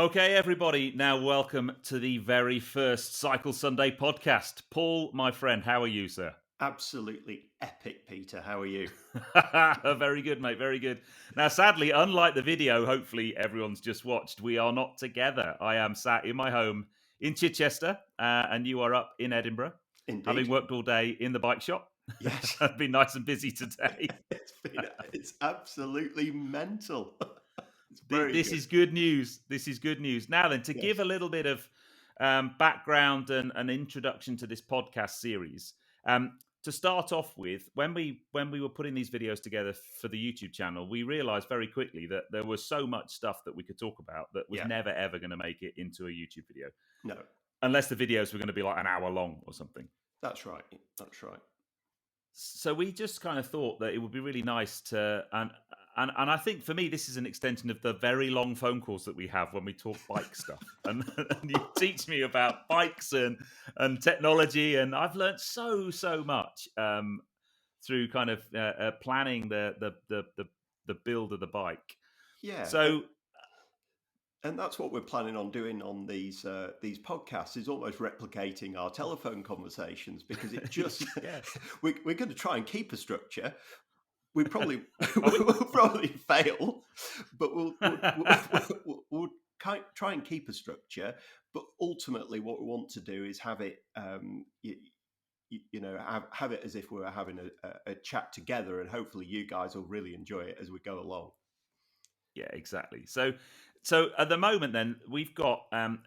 Okay, everybody, now welcome to the very first Cycle Sunday podcast. Paul, my friend, how are you, sir? Absolutely epic, Peter. How are you? Very good, mate, very good. Now, sadly, unlike the video, hopefully everyone's just watched, we are not together. I am sat in my home in Chichester, and you are up in Edinburgh, Indeed. having worked all day in the bike shop. Yes. I've been nice and busy today. It's absolutely mental. This is good news. This is good news. Now then, to give a little bit of background and an introduction to this podcast series, to start off with, when we were putting these videos together for the YouTube channel, we realized very quickly that there was so much stuff that we could talk about that was never, ever going to make it into a YouTube video. No. Unless the videos were going to be like an hour long or something. That's right. That's right. So we just kind of thought that it would be really nice to, and I think for me, this is an extension of the very long phone calls that we have when we talk bike stuff. And you teach me about bikes and technology, and I've learned so much through kind of planning the build of the bike. Yeah. So. And that's what we're planning on doing on these podcasts, is almost replicating our telephone conversations, because it just we're going to try and keep a structure. We probably we'll probably fail, but we'll try and keep a structure. But ultimately, what we want to do is have it, have it as if we were having a chat together, and hopefully you guys will really enjoy it as we go along. Yeah, exactly. So at the moment, then, we've got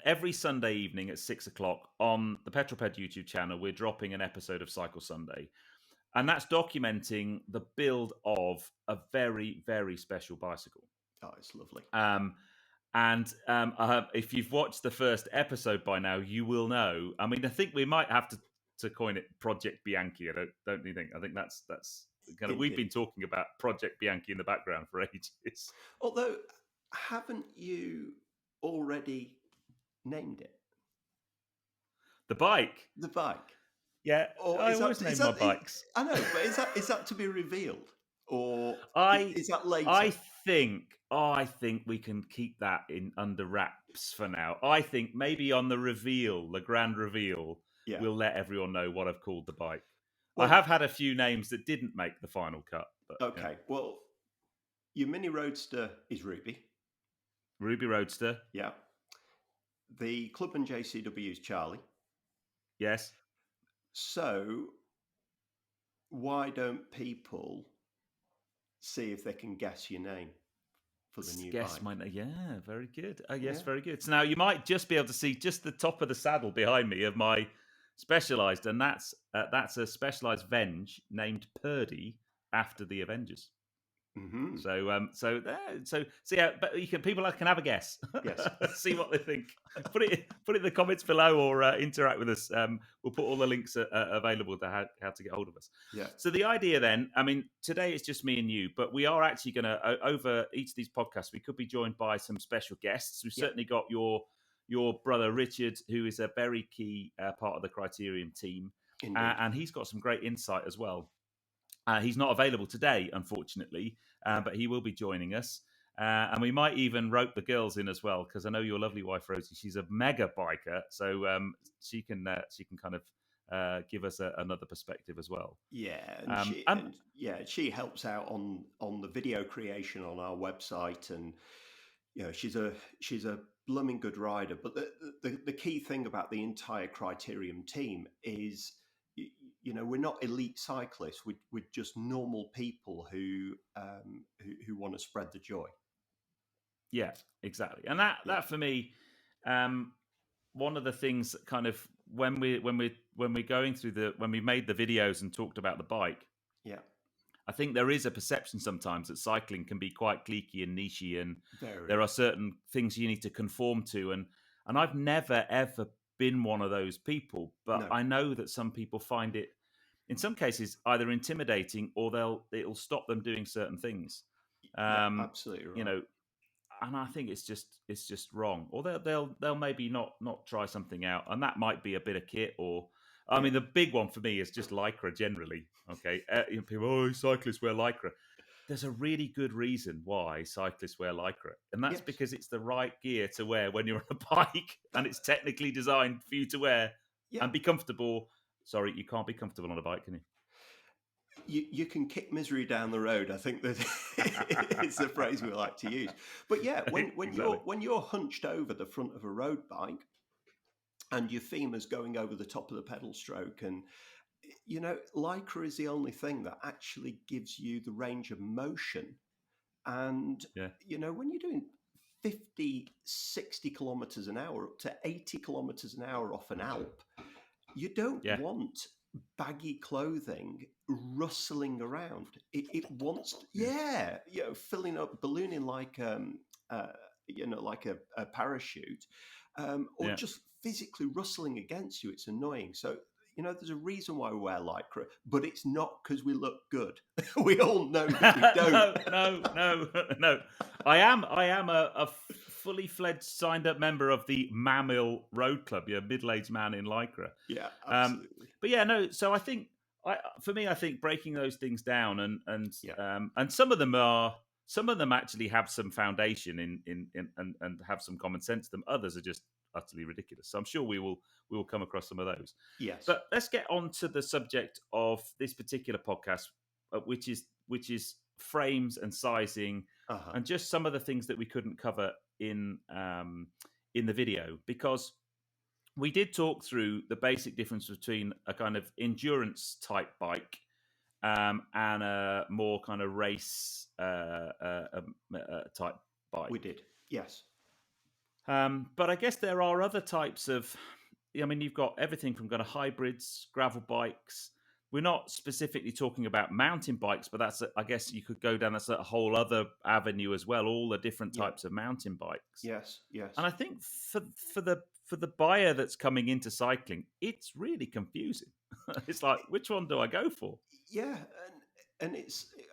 every Sunday evening at 6:00 on the Petrol Ped YouTube channel, we're dropping an episode of Cycle Sunday. And that's documenting the build of a very, very special bicycle. Oh, it's lovely. If you've watched the first episode by now, you will know. I mean, I think we might have to coin it Project Bianchi. Don't you think? I think that's kind of, we've been talking about Project Bianchi in the background for ages. Although, haven't you already named it? The bike? The bike. Yeah, I always name my bikes. I know, but is that to be revealed, or is that later? I think we can keep that in under wraps for now. I think maybe on the reveal, the grand reveal, we'll let everyone know what I've called the bike. Well, I have had a few names that didn't make the final cut. But, okay, well, your mini roadster is Ruby. Ruby Roadster. Yeah. The Club and JCW is Charlie. Yes. So, why don't people see if they can guess your name for the new bike? Yeah, very good. Yes, very good. So now you might just be able to see just the top of the saddle behind me of my Specialized, and that's a Specialized Venge named Purdy after the Avengers. Mm-hmm. So yeah, but people can have a guess. Yes. See what they think. Put it in the comments below, or interact with us. We'll put all the links available to how to get hold of us. Yeah. So the idea then, I mean, today it's just me and you, but we are actually going to over each of these podcasts, we could be joined by some special guests. We've certainly got your brother Richard, who is a very key part of the Criterium team, and he's got some great insight as well. He's not available today, unfortunately, but he will be joining us. And we might even rope the girls in as well, because I know your lovely wife, Rosie, she's a mega biker. So she can kind of give us another perspective as well. Yeah, she helps out on the video creation on our website. And, she's a blooming good rider. But the key thing about the entire Criterium team is, we're not elite cyclists. We're just normal people who want to spread the joy. Yeah, exactly. And that for me, one of the things that kind of when we going through when we made the videos and talked about the bike, I think there is a perception sometimes that cycling can be quite cliquey and nichey, and there are certain things you need to conform to. And I've never ever been one of those people, but I know that some people find it, in some cases, either intimidating or it'll stop them doing certain things. Absolutely right. And I think it's just wrong. Or they'll maybe not try something out, and that might be a bit of kit. Or I mean, the big one for me is just lycra generally. Okay, people, cyclists wear lycra. there's a really good reason why cyclists wear lycra, and that's because it's the right gear to wear when you're on a bike, and it's technically designed for you to wear and be comfortable. Sorry, you can't be comfortable on a bike, can you? You can kick misery down the road. I think that it's the phrase we like to use. But yeah, when you're hunched over the front of a road bike and your femur's going over the top of the pedal stroke, and lycra is the only thing that actually gives you the range of motion. And when you're doing 50, 60 kilometers an hour, up to 80 kilometers an hour off an Alp, you don't want baggy clothing rustling around. It wants, filling up, ballooning like like a parachute, or just physically rustling against you. It's annoying. So there's a reason why we wear lycra, but it's not because we look good. We all know that we don't. No. I am a fully fledged signed up member of the Mamil Road Club. You're a middle-aged man in lycra. Yeah, absolutely. But yeah, no. So I think, for me, I think breaking those things down and some of them actually have some foundation in and have some common sense to them. Others are just utterly ridiculous. So I'm sure we will come across some of those. Yes. But let's get on to the subject of this particular podcast, which is frames and sizing, and just some of the things that we couldn't cover in the video, because we did talk through the basic difference between a kind of endurance type bike and a more kind of race type bike. We did, yes. But I guess there are other types of, you've got everything from kind of hybrids, gravel bikes. We're not specifically talking about mountain bikes, but I guess you could go down, that's a whole other avenue as well, all the different types of mountain bikes. Yes. And I think for the buyer that's coming into cycling, it's really confusing. It's like, which one do I go for? Yeah, and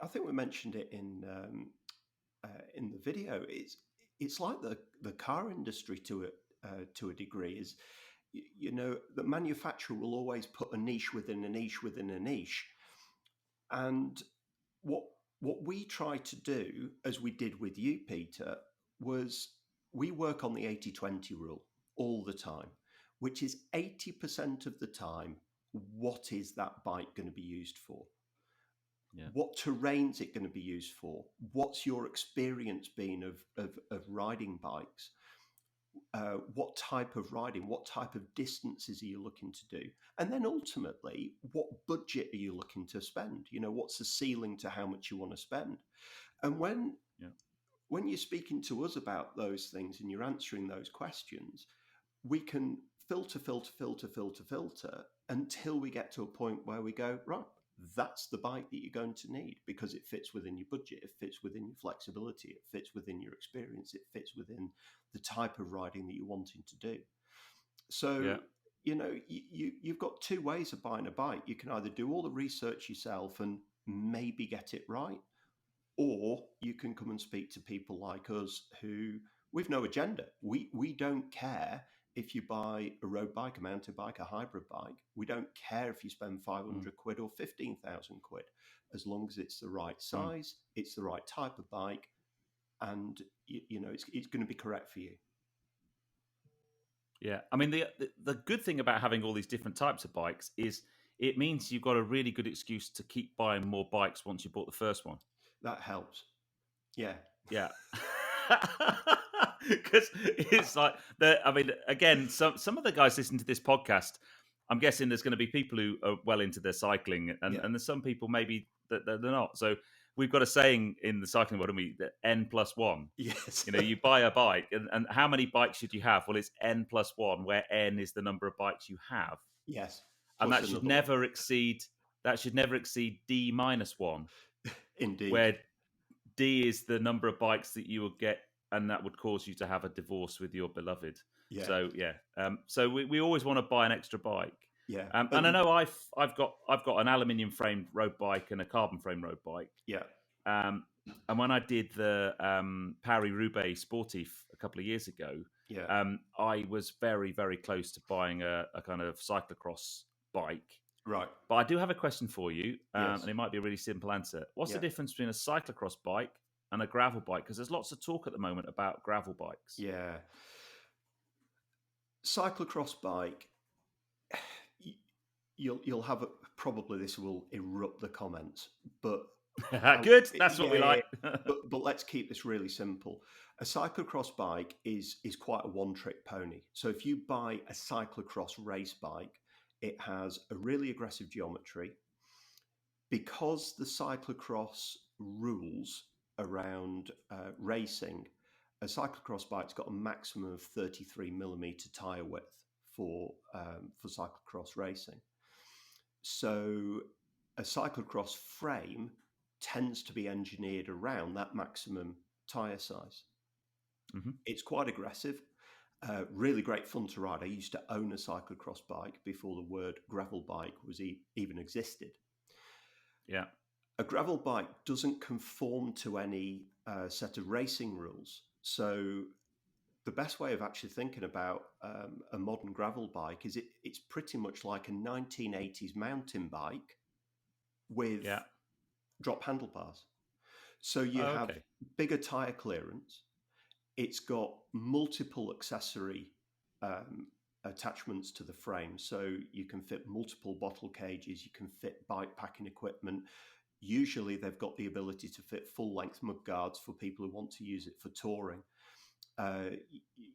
I think we mentioned it in the video. It's like the car industry to a degree. Is the manufacturer will always put a niche within a niche within a niche, and what we try to do, as we did with you, Peter, was we work on the 80-20 rule all the time, which is 80% of the time, what is that bike going to be used for? Yeah. What terrain's it going to be used for? What's your experience been of riding bikes? What type of riding? What type of distances are you looking to do? And then ultimately, what budget are you looking to spend? What's the ceiling to how much you want to spend? And when you're speaking to us about those things and you're answering those questions, we can filter until we get to a point where we go, right, that's the bike that you're going to need because it fits within your budget, it fits within your flexibility, it fits within your experience, it fits within the type of riding that you're wanting to do. So, you've got two ways of buying a bike. You can either do all the research yourself and maybe get it right, or you can come and speak to people like us who, we've no agenda. We don't care if you buy a road bike, a mountain bike, a hybrid bike. We don't care if you spend 500 quid or 15,000 quid, as long as it's the right size, it's the right type of bike, and it's going to be correct for you. Yeah, the good thing about having all these different types of bikes is it means you've got a really good excuse to keep buying more bikes once you bought the first one. That helps. Yeah. Because it's like, again, some of the guys listening to this podcast, I'm guessing there's going to be people who are well into their cycling, and there's some people maybe that they're not. So we've got a saying in the cycling world, don't we, that N+1. Yes. You buy a bike, and how many bikes should you have? Well, it's N+1, where N is the number of bikes you have. Yes. And that should never exceed D-1. Indeed. Where D is the number of bikes that you will get, and that would cause you to have a divorce with your beloved. Yeah. So so we always want to buy an extra bike. Yeah. And I know I've got an aluminium framed road bike and a carbon frame road bike. Yeah. And when I did the Paris-Roubaix Sportif a couple of years ago, I was very, very close to buying a kind of cyclocross bike. Right. But I do have a question for you, Yes. and it might be a really simple answer. What's the difference between a cyclocross bike and a gravel bike? Because there's lots of talk at the moment about gravel bikes. Yeah. Cyclocross bike, you'll have probably this will erupt the comments, but Good, that's what we like. but let's keep this really simple. A cyclocross bike is quite a one-trick pony. So if you buy a cyclocross race bike, it has a really aggressive geometry. Because the cyclocross rules around racing, a cyclocross bike's got a maximum of 33 millimeter tire width for cyclocross racing. So a cyclocross frame tends to be engineered around that maximum tire size. Mm-hmm. It's quite aggressive, really great fun to ride. I used to own a cyclocross bike before the word gravel bike was even existed. Yeah. A gravel bike doesn't conform to any set of racing rules. So the best way of actually thinking about a modern gravel bike is it's pretty much like a 1980s mountain bike with drop handlebars. So you have bigger tire clearance. It's got multiple accessory attachments to the frame. So you can fit multiple bottle cages, you can fit bike packing equipment. Usually they've got the ability to fit full length mud guards for people who want to use it for touring.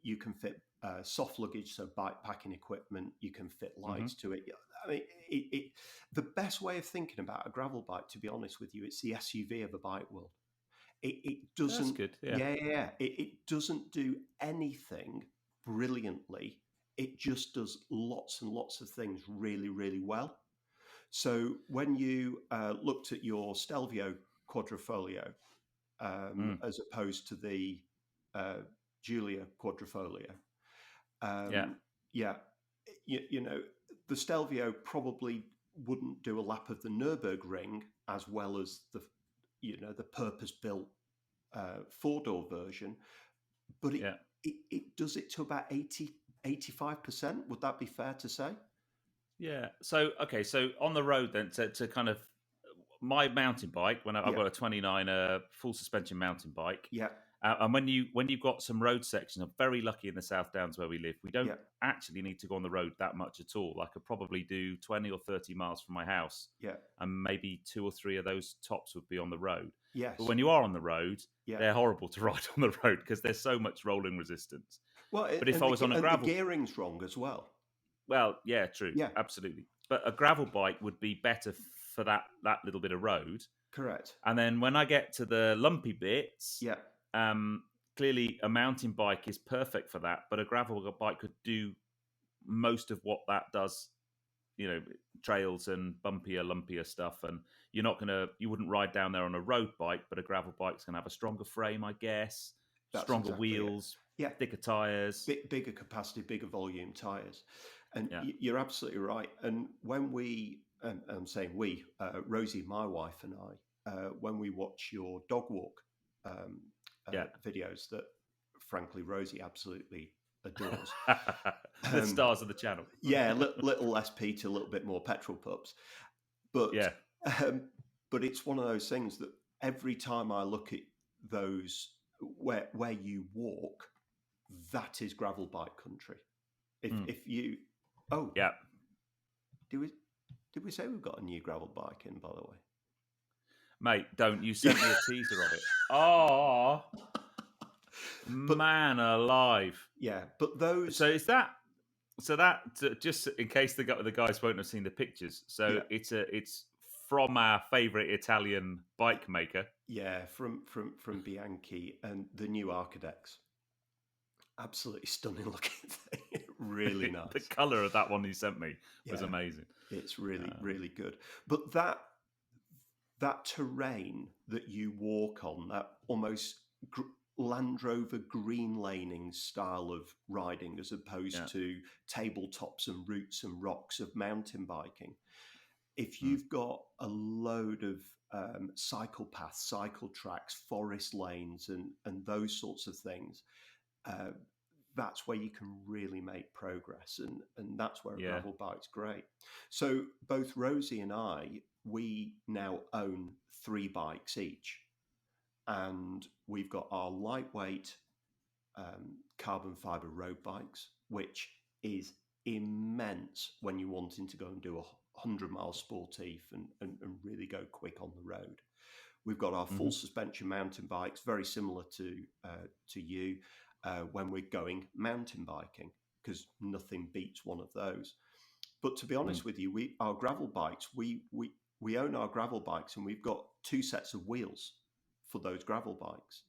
You can fit soft luggage, so bike packing equipment. You can fit lights to it. I mean, the best way of thinking about a gravel bike, to be honest with you, it's the SUV of a bike world. It doesn't. That's good. Yeah. It doesn't do anything brilliantly. It just does lots and lots of things really, really well. So when you looked at your Stelvio Quadrifoglio as opposed to the Giulia Quadrifoglio, you know, the Stelvio probably wouldn't do a lap of the Nürburgring as well as the purpose-built four-door version, but it does it to about 85%. Would that be fair to say? Yeah. So on the road then, to kind of my mountain bike, when I've got a 29 full suspension mountain bike. Yeah. And when you've got some road sections, I'm very lucky in the South Downs where we live. We don't actually need to go on the road that much at all. I could probably do 20 or 30 miles from my house. Yeah. And maybe 2 or 3 of those tops would be on the road. Yes. But when you are on the road, they're horrible to ride on the road because there's so much rolling resistance. Well, but if I was on a gravel, the gearing's wrong as well. Well, yeah, true. Yeah, absolutely. But a gravel bike would be better for that little bit of road. Correct. And then when I get to the lumpy bits, clearly a mountain bike is perfect for that. But a gravel bike could do most of what that does, you know, trails and lumpier stuff. And you wouldn't ride down there on a road bike, but a gravel bike's going to have a stronger frame, I guess, stronger wheels, thicker tyres. Bigger capacity, bigger volume tyres. And you're absolutely right. And when and I'm saying we, Rosie, my wife, and I, when we watch your dog walk videos that, frankly, Rosie absolutely adores. The stars of the channel. Little less Peter, a little bit more petrol pups. But but it's one of those things that every time I look at those where you walk, that is gravel bike country. If you did we say we've got a new gravel bike in, by the way? Mate, don't. You sent me a teaser of it. Oh, man alive. Yeah, but those... So is that... just in case the guys won't have seen the pictures. So it's from our favourite Italian bike maker. Yeah, from Bianchi and the new Arcadex. Absolutely stunning looking thing. Really nice. The colour of that one you sent me was amazing. It's really, really good. But that terrain that you walk on, that almost Land Rover green laning style of riding as opposed to tabletops and roots and rocks of mountain biking. If you've got a load of cycle paths, cycle tracks, forest lanes and those sorts of things, that's where you can really make progress, and that's where a Yeah. gravel bike's great. So both Rosie and I, we now own 3 bikes each, and we've got our lightweight carbon fiber road bikes, which is immense when you're wanting to go and do a 100-mile sportive and really go quick on the road. We've got our full suspension mountain bikes, very similar to you when we're going mountain biking, because nothing beats one of those. But to be honest with you, our gravel bikes, we own our gravel bikes, and we've got 2 sets of wheels for those gravel bikes.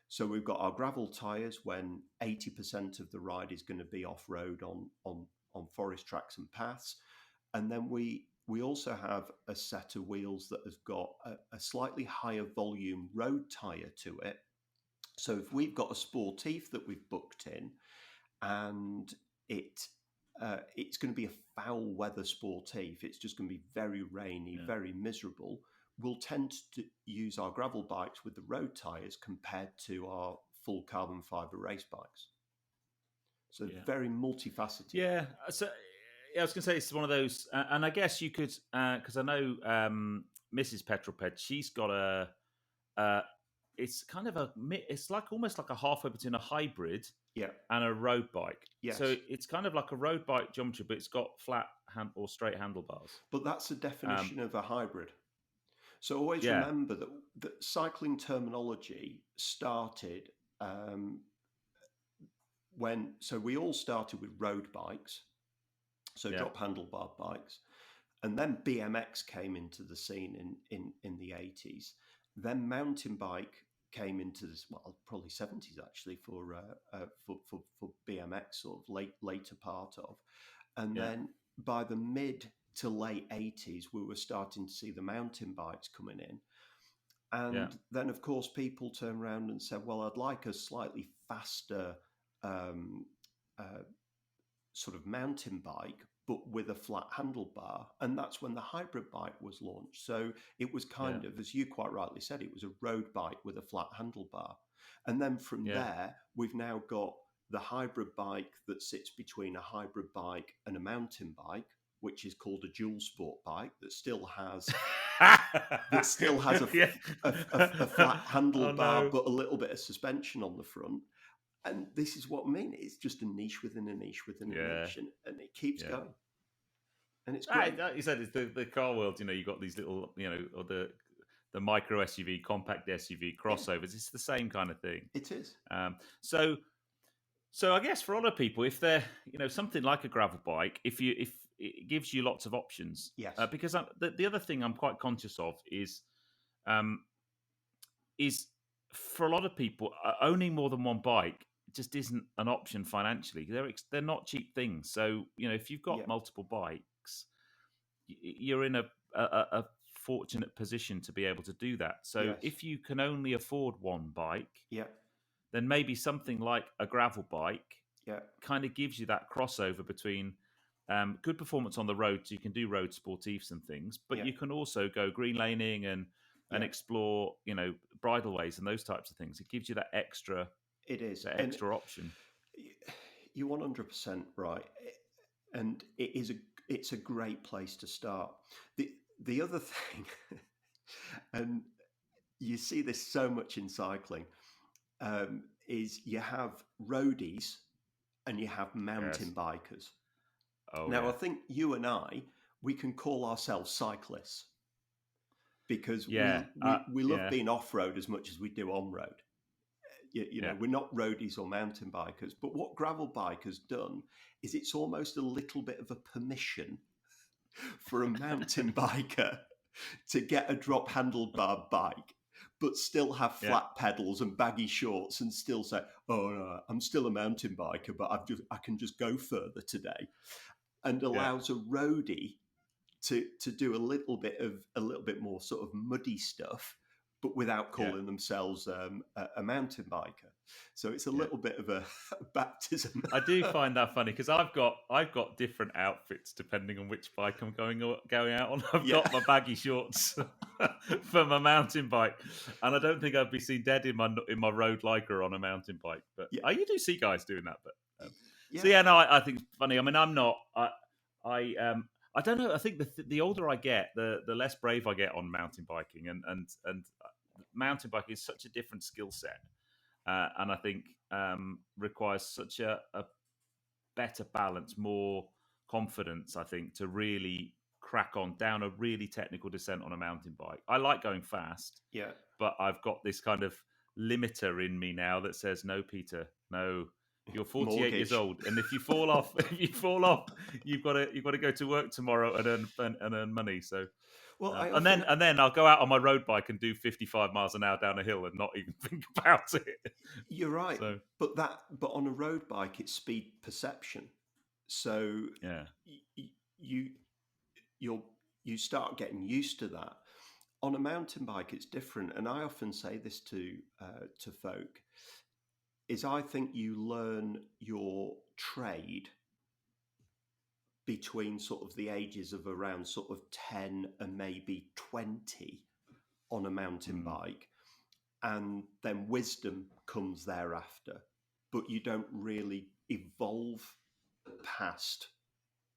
So we've got our gravel tyres when 80% of the ride is going to be off-road on forest tracks and paths. And then we also have a set of wheels that has got a slightly higher volume road tyre to it. So if we've got a sportive that we've booked in, and it's going to be a foul weather sportive, it's just going to be very rainy, very miserable, we'll tend to use our gravel bikes with the road tyres compared to our full carbon fibre race bikes. So very multifaceted. Yeah. So I was going to say it's one of those, and I guess you could, because I know Mrs. Petrol Ped, she's got it's kind of it's like almost like a halfway between a hybrid and a road bike. Yes. So it's kind of like a road bike geometry, but it's got flat or straight handlebars. But that's the definition of a hybrid. So always remember that cycling terminology started so we all started with road bikes, so drop handlebar bikes, and then BMX came into the scene in the 80s. Then mountain bike came into this, probably 70s actually for BMX, sort of later part of, and then by the mid to late 80s, we were starting to see the mountain bikes coming in. And then, of course, people turned around and said, well, I'd like a slightly faster sort of mountain bike, but with a flat handlebar. And that's when the hybrid bike was launched. So it was kind of, as you quite rightly said, it was a road bike with a flat handlebar. And then from there, we've now got the hybrid bike that sits between a hybrid bike and a mountain bike, which is called a dual sport bike that still has a flat handlebar, but a little bit of suspension on the front. And this is what I mean. It's just a niche within a niche within a niche, and it keeps going. And it's great. Like you said, it's the car world. You know, you've got these little, or the micro SUV, compact SUV crossovers. It's the same kind of thing. It is. So I guess for a lot of people, if they're, something like a gravel bike, if it gives you lots of options. Yes. Because the other thing I'm quite conscious of is for a lot of people, owning more than one bike just isn't an option financially. They're not cheap things. So, if you've got multiple bikes, you're in a fortunate position to be able to do that. So if you can only afford one bike, then maybe something like a gravel bike kind of gives you that crossover between good performance on the road, so you can do road sportifs and things, but you can also go green laning and explore, bridleways and those types of things. It gives you that extra. It is that extra option. You're 100% right, and it's a great place to start. The other thing, and you see this so much in cycling, is you have roadies and you have mountain bikers. I think you and we can call ourselves cyclists because we love being off-road as much as we do on-road. We're not roadies or mountain bikers, but what gravel bike has done is it's almost a little bit of a permission for a mountain biker to get a drop handlebar bike, but still have flat pedals and baggy shorts and still say, oh, no, I'm still a mountain biker, but I can just go further today. And allows a roadie to do a little bit more sort of muddy stuff, but without calling themselves a mountain biker. So it's a little bit of a baptism. I do find that funny because I've got different outfits depending on which bike I'm going out on. I've got my baggy shorts for my mountain bike, and I don't think I'd be seen dead in my road lycra on a mountain bike. But I do see guys doing that. But So yeah, no, I think it's funny. I mean, I'm not. I don't know. I think the older I get, the less brave I get on mountain biking, and mountain biking is such a different skill set, and I think requires such a better balance, more confidence. I think to really crack on down a really technical descent on a mountain bike. I like going fast, but I've got this kind of limiter in me now that says, "No, Peter, no." You're 48 years old, and if you fall off, you've got to go to work tomorrow and earn money. So, and then I'll go out on my road bike and do 55 miles an hour down a hill and not even think about it. You're right, but on a road bike, it's speed perception. So you start getting used to that. On a mountain bike, it's different, and I often say this to folk. Is I think you learn your trade between sort of the ages of around sort of 10 and maybe 20 on a mountain bike, and then wisdom comes thereafter, but you don't really evolve past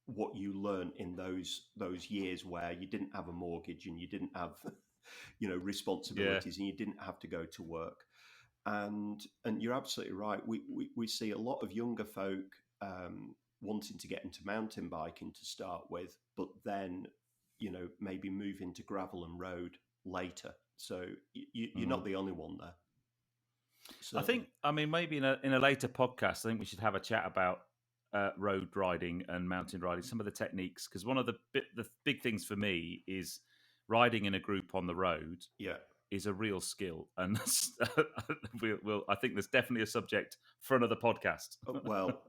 what you learn in those years where you didn't have a mortgage and you didn't have responsibilities and you didn't have to go to work. And you're absolutely right. We see a lot of younger folk wanting to get into mountain biking to start with, but then maybe move into gravel and road later. So you're not the only one there. So, I mean, maybe in a later podcast, I think we should have a chat about road riding and mountain riding, some of the techniques, because one of the big things for me is riding in a group on the road. Is a real skill, and I think there's definitely a subject for another podcast. Well,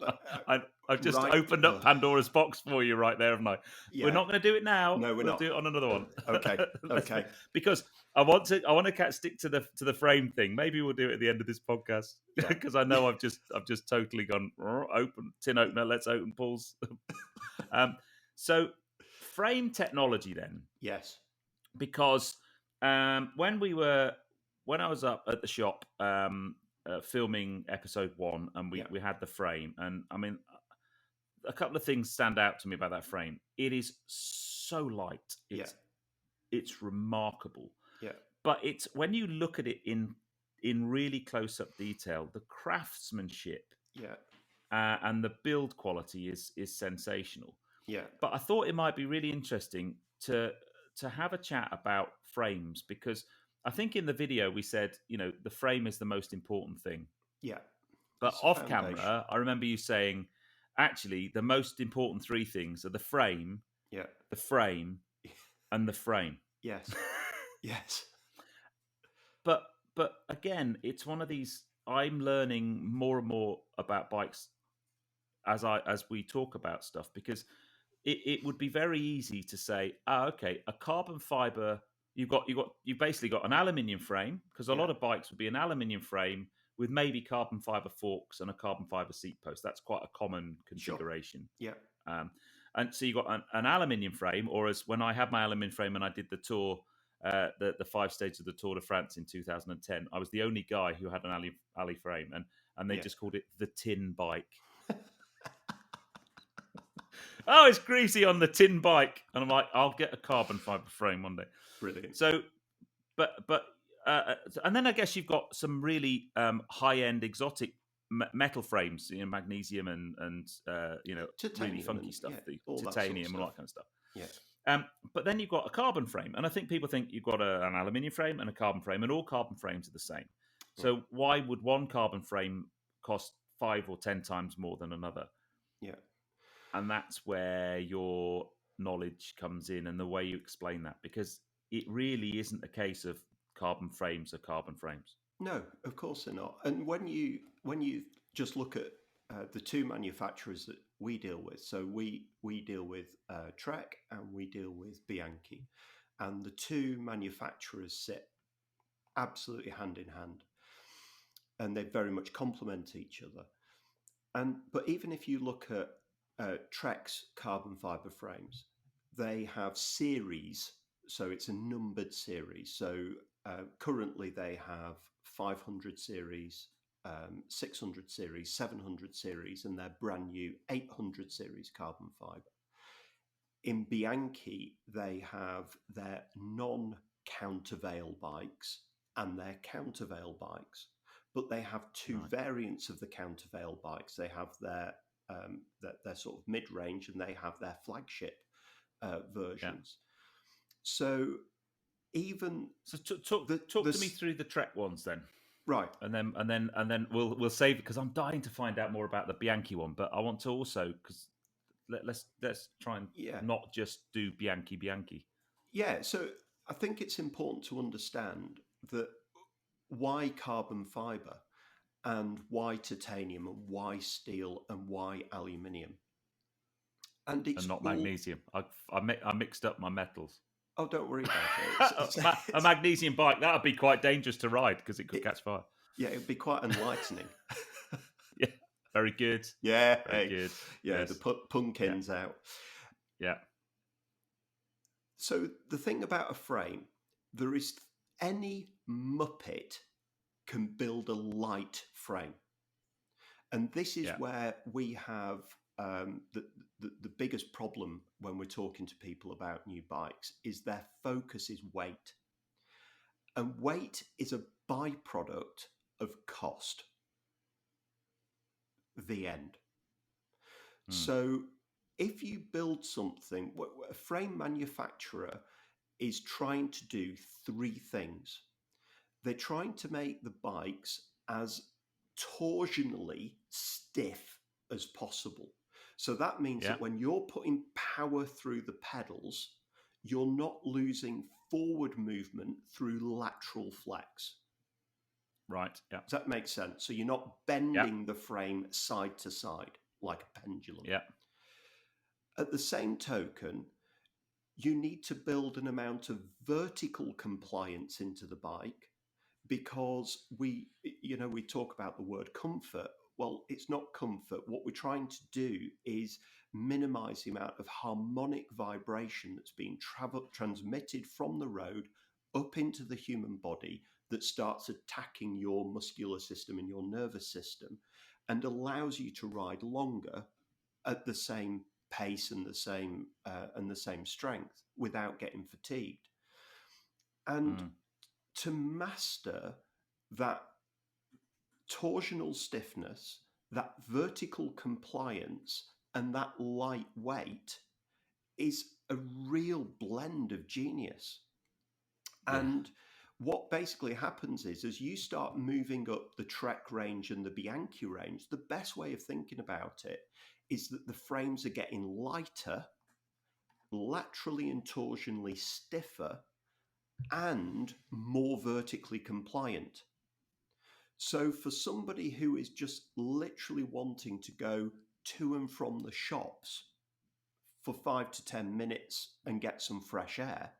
I've just opened up Pandora's box for you right there, haven't I? We're not going to do it now. No, we'll do it on another one. Okay. Because I want to stick to the frame thing. Maybe we'll do it at the end of this podcast, because I know I've just totally gone open tin opener. Let's open pulls. So frame technology then. Yes. Because when I was up at the shop filming episode 1, and we had the frame, and I mean, a couple of things stand out to me about that frame. It is so light. It's remarkable. But it's when you look at it in really close up detail, the craftsmanship and the build quality is sensational. But I thought it might be really interesting to have a chat about frames, because I think in the video we said, the frame is the most important thing. But off camera, I remember you saying, actually, the most important 3 things are the frame, the frame, and the frame. Yes. Yes. But again, it's one of these. I'm learning more and more about bikes as we talk about stuff, because it would be very easy to say, okay, a carbon fiber. You've basically got an aluminium frame, because a lot of bikes would be an aluminium frame with maybe carbon fiber forks and a carbon fiber seat post. That's quite a common configuration. Sure. And so you got an aluminium frame, or as when I had my aluminium frame and I did the tour, the 5 stages of the Tour de France in 2010, I was the only guy who had an Ali frame, and they just called it the tin bike. Oh, it's greasy on the tin bike. And I'm like, I'll get a carbon fiber frame one day. Brilliant. So, and then I guess you've got some really high-end exotic metal frames, magnesium and really funky stuff, the titanium and all that kind of stuff. But then you've got a carbon frame. And I think people think you've got an aluminium frame and a carbon frame, and all carbon frames are the same. So why would one carbon frame cost 5 or 10 times more than another? And that's where your knowledge comes in, and the way you explain that, because it really isn't a case of carbon frames are carbon frames. No, of course they're not. And when you just look at the 2 manufacturers that we deal with, so we deal with Trek and we deal with Bianchi, and the 2 manufacturers sit absolutely hand in hand, and they very much complement each other. But even if you look at Trek's carbon fiber frames, they have series, so it's a numbered series. So currently they have 500 series, 600 series, 700 series, and their brand new 800 series carbon fiber. In Bianchi, they have their non-countervail bikes and their countervail bikes, but they have two variants of the countervail bikes. They have their sort of mid-range, and they have their flagship versions. So talk to me through the Trek ones then. Right, and then we'll save it, because I'm dying to find out more about the Bianchi one. But I want to also, because let's try and not just do Bianchi. Yeah, so I think it's important to understand that why carbon fiber and why titanium and why steel and why aluminium. And not magnesium. I mixed up my metals. Oh, don't worry about it. A magnesium bike, that would be quite dangerous to ride because it could catch fire. Yeah, it'd be quite enlightening. Yeah, very good. Yeah, very good. Yeah, yes. The pumpkins out. Yeah. So the thing about a frame, there is any muppet can build a light frame. And this is where we have the biggest problem when we're talking to people about new bikes, is their focus is weight. And weight is a byproduct of cost. The end. So if you build something, a frame manufacturer is trying to do three things. They're trying to make the bikes as torsionally stiff as possible. So that means that when you're putting power through the pedals, you're not losing forward movement through lateral flex. Right. Yeah. Does that make sense? So you're not bending the frame side to side like a pendulum. Yeah. At the same token, you need to build an amount of vertical compliance into the bike, because we talk about the word comfort. Well, it's not comfort. What we're trying to do is minimize the amount of harmonic vibration that's being transmitted from the road up into the human body that starts attacking your muscular system and your nervous system, and allows you to ride longer at the same pace and the same strength without getting fatigued. And to master that torsional stiffness, that vertical compliance, and that light weight is a real blend of genius. And what basically happens is, as you start moving up the Trek range and the Bianchi range, the best way of thinking about it is that the frames are getting lighter, laterally and torsionally stiffer, and more vertically compliant. So for somebody who is just literally wanting to go to and from the shops for 5 to 10 minutes and get some fresh air,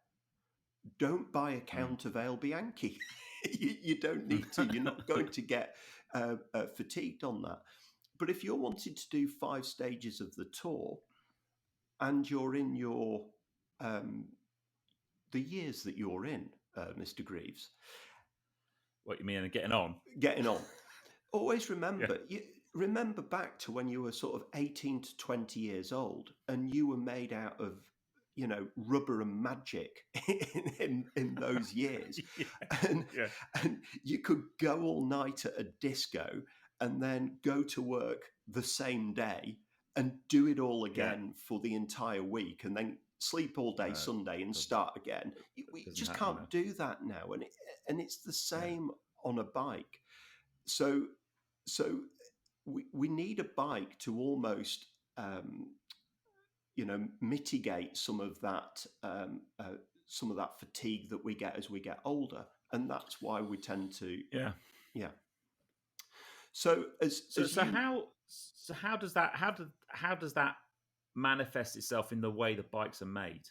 don't buy a countervail Bianchi. You don't need to. You're not going to get fatigued on that. But if you're wanting to do 5 stages of the tour, and you're in your the years that you're in, Mr. Greaves. What you mean, getting on? Getting on. Always remember, remember back to when you were sort of 18 to 20 years old, and you were made out of, rubber and magic in those years. And you could go all night at a disco and then go to work the same day and do it all again for the entire week, and then sleep all day Sunday and start again. We just can't do that now. And it's the same on a bike. So we need a bike to almost, mitigate some of that fatigue that we get as we get older. And that's why we tend to, So how does that manifest itself in the way the bikes are made?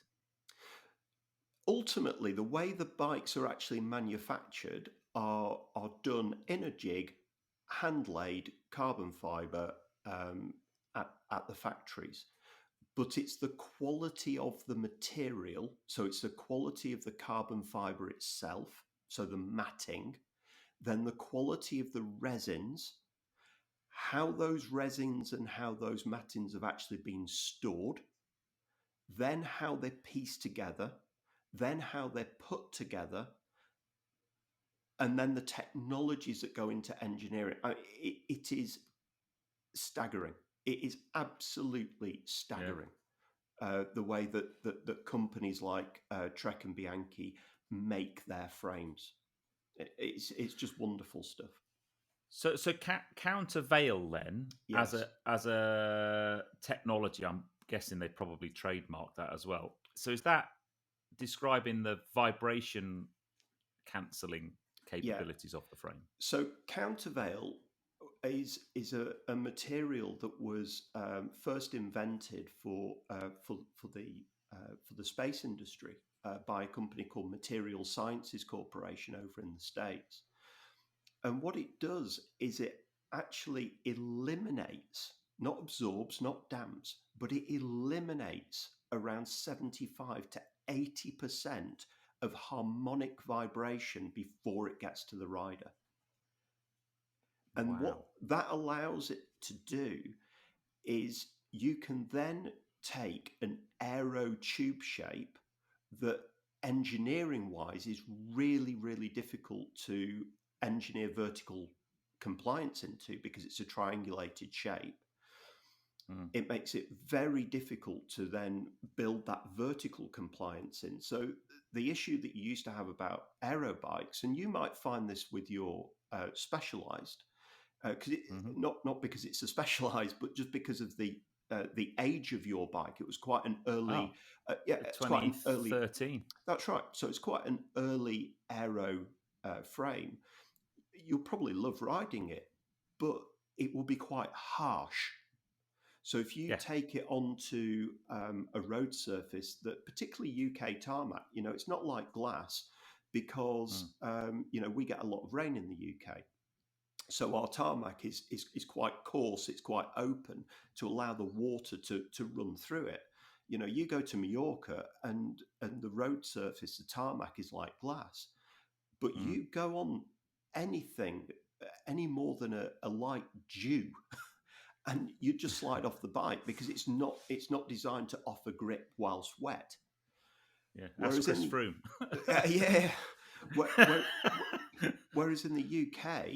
Ultimately, the way the bikes are actually manufactured are done in a jig, hand-laid carbon fibre at the factories. But it's the quality of the material, so it's the quality of the carbon fibre itself, so the matting, then the quality of the resins, how those resins and how those matins have actually been stored, then how they're pieced together, then how they're put together, and then the technologies that go into engineering. It is staggering. It is absolutely staggering. The way that companies like Trek and Bianchi make their frames. It's just wonderful stuff. So countervail then, Yes. as a technology, I'm guessing they probably trademarked that as well. So is that describing the vibration cancelling capabilities of the frame? So countervail is a material that was first invented for the space industry by a company called Material Sciences Corporation over in the States. And what it does is it actually eliminates, not absorbs, not damps, but it eliminates around 75 to 80% of harmonic vibration before it gets to the rider. And what that allows it to do is you can then take an aero tube shape that engineering wise is really, really difficult to engineer vertical compliance into because it's a triangulated shape. It makes it very difficult to then build that vertical compliance in. So the issue that you used to have about aero bikes, and you might find this with your Specialized, because not because it's a Specialized, but just because of the age of your bike. It was quite an early, it's quite an early 2013. That's right. So it's quite an early aero frame. You'll probably love riding it, but it will be quite harsh. So if you take it onto a road surface, that particularly UK tarmac, it's not like glass because we get a lot of rain in the UK. So our tarmac is quite coarse, it's quite open to allow the water to run through it. You go to Mallorca and the road surface, the tarmac is like glass. But you go on anything, any more than a light dew, and you just slide off the bike because it's not designed to offer grip whilst wet. Yeah, that's Chris Froome. Whereas in the UK,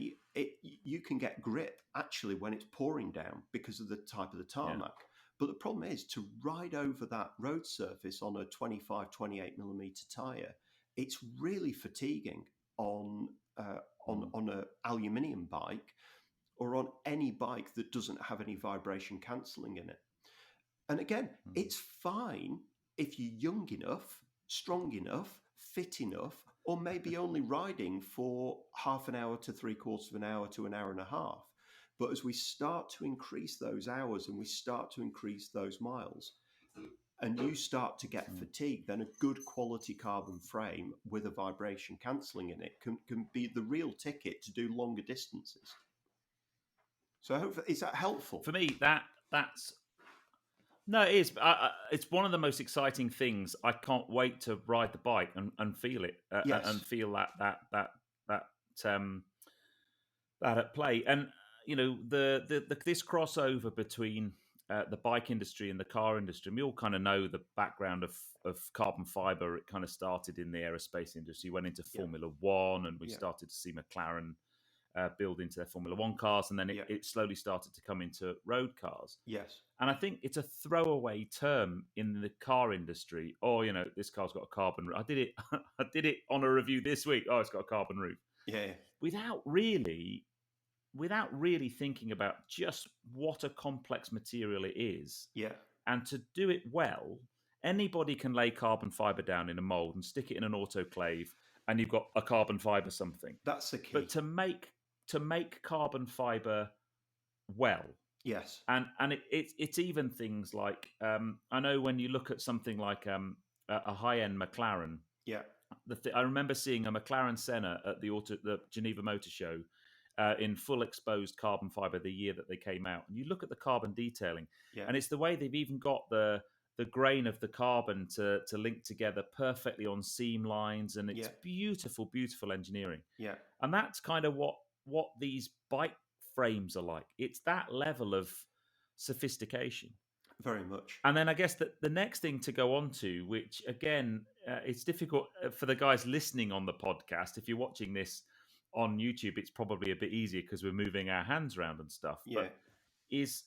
you can get grip actually when it's pouring down because of the type of the tarmac. Yeah. But the problem is to ride over that road surface on a 25, 28 millimeter tire. It's really fatiguing on an aluminium bike or on any bike that doesn't have any vibration cancelling in it. And again, it's fine if you're young enough, strong enough, fit enough, or maybe only riding for half an hour to 3/4 of an hour to an hour and a half. But as we start to increase those hours and we start to increase those miles, and you start to get fatigued, then a good quality carbon frame with a vibration cancelling in it can be the real ticket to do longer distances. So hopefully, is that helpful? For me, that's... No, it is. It's one of the most exciting things. I can't wait to ride the bike and feel it, and feel that at play. And this crossover between the bike industry and the car industry. And we all kind of know the background of carbon fiber. It kind of started in the aerospace industry, went into Formula One, and we started to see McLaren build into their Formula One cars, and then it slowly started to come into road cars. Yes. And I think it's a throwaway term in the car industry. Oh, this car's got a carbon roof. I did it on a review this week. Oh, it's got a carbon roof. Yeah. Without really thinking about just what a complex material it is. Yeah. And to do it well, anybody can lay carbon fiber down in a mold and stick it in an autoclave, and you've got a carbon fiber something. That's the key. But to make carbon fiber well, yes, and it's even things like I know when you look at something like a high end McLaren. Yeah, I remember seeing a McLaren Senna at the Geneva Motor Show in full exposed carbon fiber the year that they came out, and you look at the carbon detailing, and it's the way they've even got the the grain of the carbon to link together perfectly on seam lines, and it's beautiful, beautiful engineering. Yeah. And that's kind of what these bike frames are like. It's that level of sophistication. Very much. And then I guess that the next thing to go on to, which again, it's difficult for the guys listening on the podcast. If you're watching this on YouTube, it's probably a bit easier because we're moving our hands around and stuff. Yeah. But is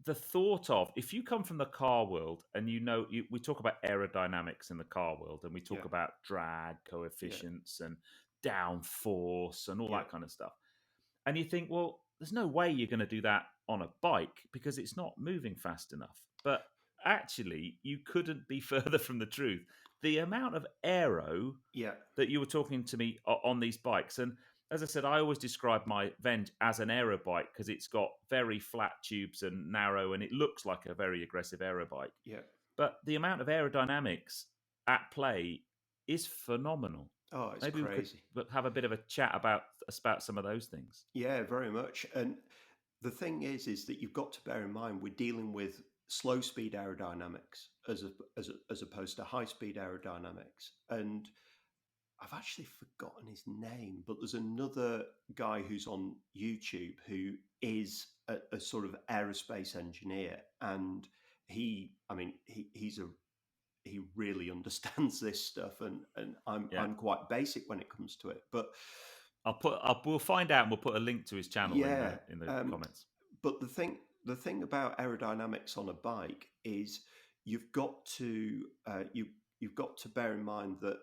the thought of, if you come from the car world and we talk about aerodynamics in the car world, and we talk about drag coefficients and downforce and all that kind of stuff. And you think, well, there's no way you're going to do that on a bike because it's not moving fast enough. But actually, you couldn't be further from the truth. The amount of aero that you were talking to me on these bikes. And as I said, I always describe my Venge as an aero bike because it's got very flat tubes and narrow, and it looks like a very aggressive aero bike. Yeah. But the amount of aerodynamics at play is phenomenal. Oh, it's Maybe crazy. we could have a bit of a chat about some of those things. Yeah, very much. And the thing is that you've got to bear in mind we're dealing with slow speed aerodynamics as opposed to high speed aerodynamics. And I've actually forgotten his name, but there's another guy who's on YouTube who is a sort of aerospace engineer, and he really understands this stuff, and I'm quite basic when it comes to it. But we'll find out, and we'll put a link to his channel in the comments. But the thing about aerodynamics on a bike is you've got to bear in mind that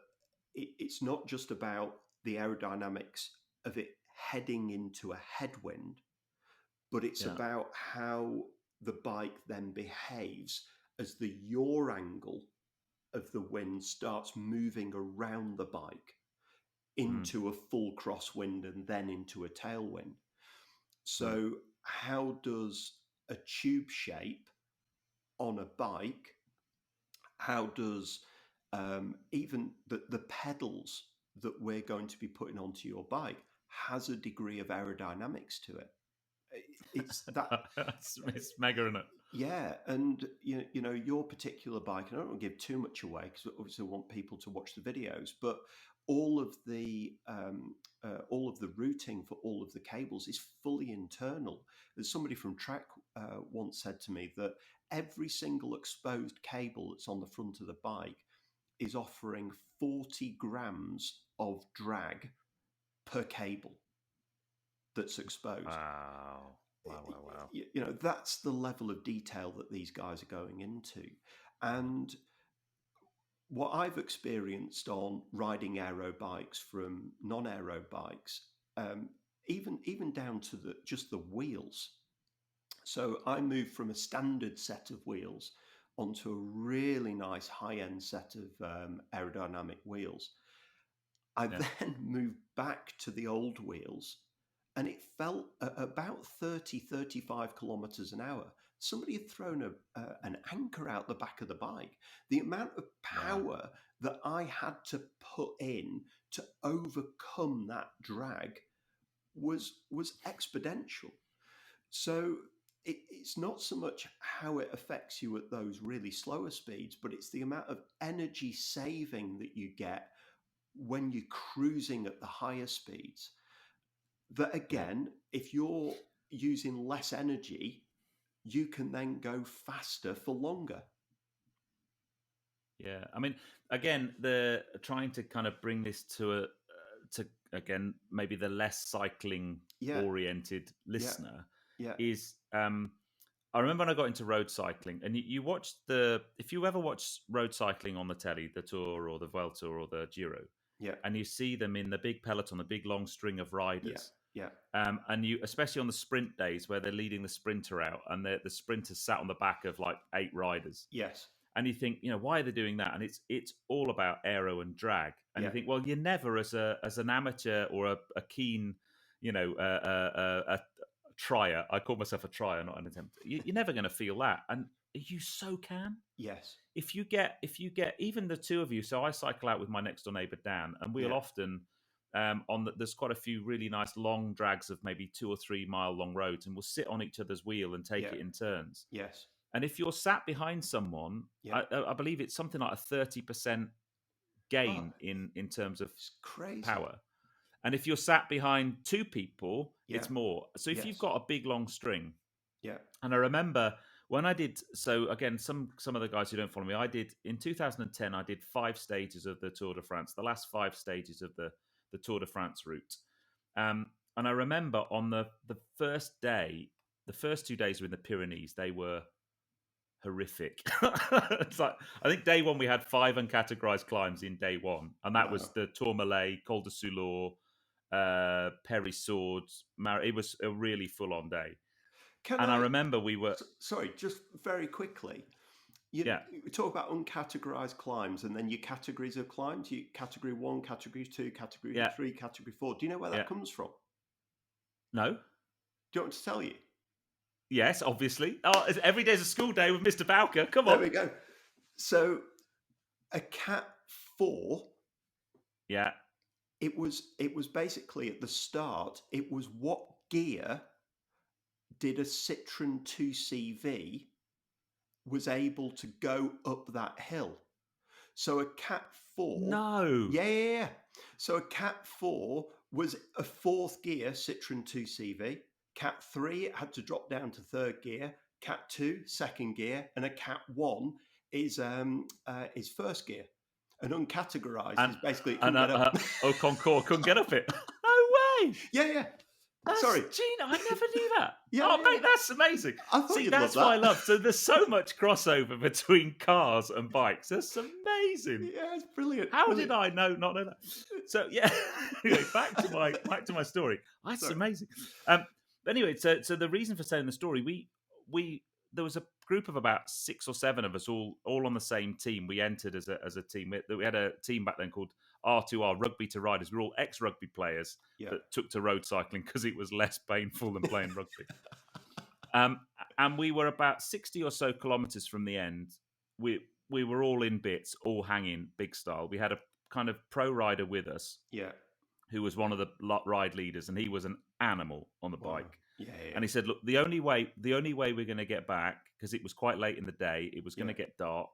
it's not just about the aerodynamics of it heading into a headwind, but it's about how the bike then behaves as the yaw angle of the wind starts moving around the bike into a full crosswind and then into a tailwind. So how does a tube shape on a bike, how does even the pedals that we're going to be putting onto your bike has a degree of aerodynamics to it. It's that it's mega, isn't it? Yeah, and you know your particular bike, and I don't want to give too much away because obviously I want people to watch the videos, but all of the routing for all of the cables is fully internal. As somebody from Track once said to me, that every single exposed cable that's on the front of the bike is offering 40 grams of drag per cable that's exposed. Wow. You know, that's the level of detail that these guys are going into. And what I've experienced on riding aero bikes from non-aero bikes, even down to just the wheels. So I moved from a standard set of wheels onto a really nice high-end set of aerodynamic wheels. I then moved back to the old wheels, and it felt about 30, 35 kilometers an hour. Somebody had thrown an anchor out the back of the bike. The amount of power that I had to put in to overcome that drag was exponential. So it's not so much how it affects you at those really slower speeds, but it's the amount of energy saving that you get when you're cruising at the higher speeds. That again, if you're using less energy, you can then go faster for longer. Yeah, I mean, again, trying to kind of bring this to again maybe the less cycling oriented listener is. I remember when I got into road cycling, and you watched if you ever watch road cycling on the telly, the Tour or the Vuelta or the Giro, and you see them in the big peloton, the big long string of riders. And you, especially on the sprint days where they're leading the sprinter out, and the sprinter sat on the back of like 8 riders. Yes. And you think, why are they doing that? And it's all about aero and drag. And you think, well, you're never as an amateur or a keen, a trier. I call myself a trier, not an attempt. You're never going to feel that, and you so can. Yes. If you get even the two of you. So I cycle out with my next door neighbour Dan, and we'll often. There's quite a few really nice long drags of maybe 2 or 3 mile long roads, and we'll sit on each other's wheel and take it in turns. Yes. And if you're sat behind someone, I believe it's something like a 30% gain in terms of crazy power. And if you're sat behind two people, it's more. So if you've got a big long string, and I remember when I did, so again, some of the guys who don't follow me, I did in 2010, I did 5 stages of the Tour de France, the last 5 stages of the Tour de France route. And I remember on the first day, the first 2 days were in the Pyrenees, they were horrific. It's like, I think day 1 we had 5 uncategorized climbs in day 1, and that was the Tourmalet, Col de Soulor, Périsord. It was a really full-on day. I remember we were... Sorry, just very quickly. You talk about uncategorized climbs and then your categories of climbs. You category 1, category 2, category 3, category 4. Do you know where that comes from? No. Do you want me to tell you? Yes, obviously. Oh, every day's a school day with Mr. Bowker. Come on. There we go. So a Cat 4... Yeah. It was basically at the start, it was what gear did a Citroen 2CV was able to go up that hill. So a Cat 4... No. Yeah. So a Cat 4 was a 4th gear Citroen 2CV. Cat 3 it had to drop down to 3rd gear. Cat 2, 2nd gear. And a Cat 1 is 1st gear. And uncategorized is basically... Concours couldn't get up it. No way. Yeah. Sorry, Gene, I never knew that. Mate, that's amazing. See, that's what I love. So there's so much crossover between cars and bikes. That's amazing. Yeah, it's brilliant. How did I not know that? So anyway, back to my story. That's amazing. Anyway, so the reason for telling the story, we there was a group of about 6 or 7 of us all on the same team. We entered as a team. We had a team back then called R2R, Rugby to Riders. We were all ex-rugby players that took to road cycling because it was less painful than playing rugby. And we were about 60 or so kilometres from the end. We were all in bits, all hanging big style. We had a kind of pro rider with us, who was one of the ride leaders, and he was an animal on the bike. And he said, "Look, the only way we're going to get back, because it was quite late in the day, it was going to get dark.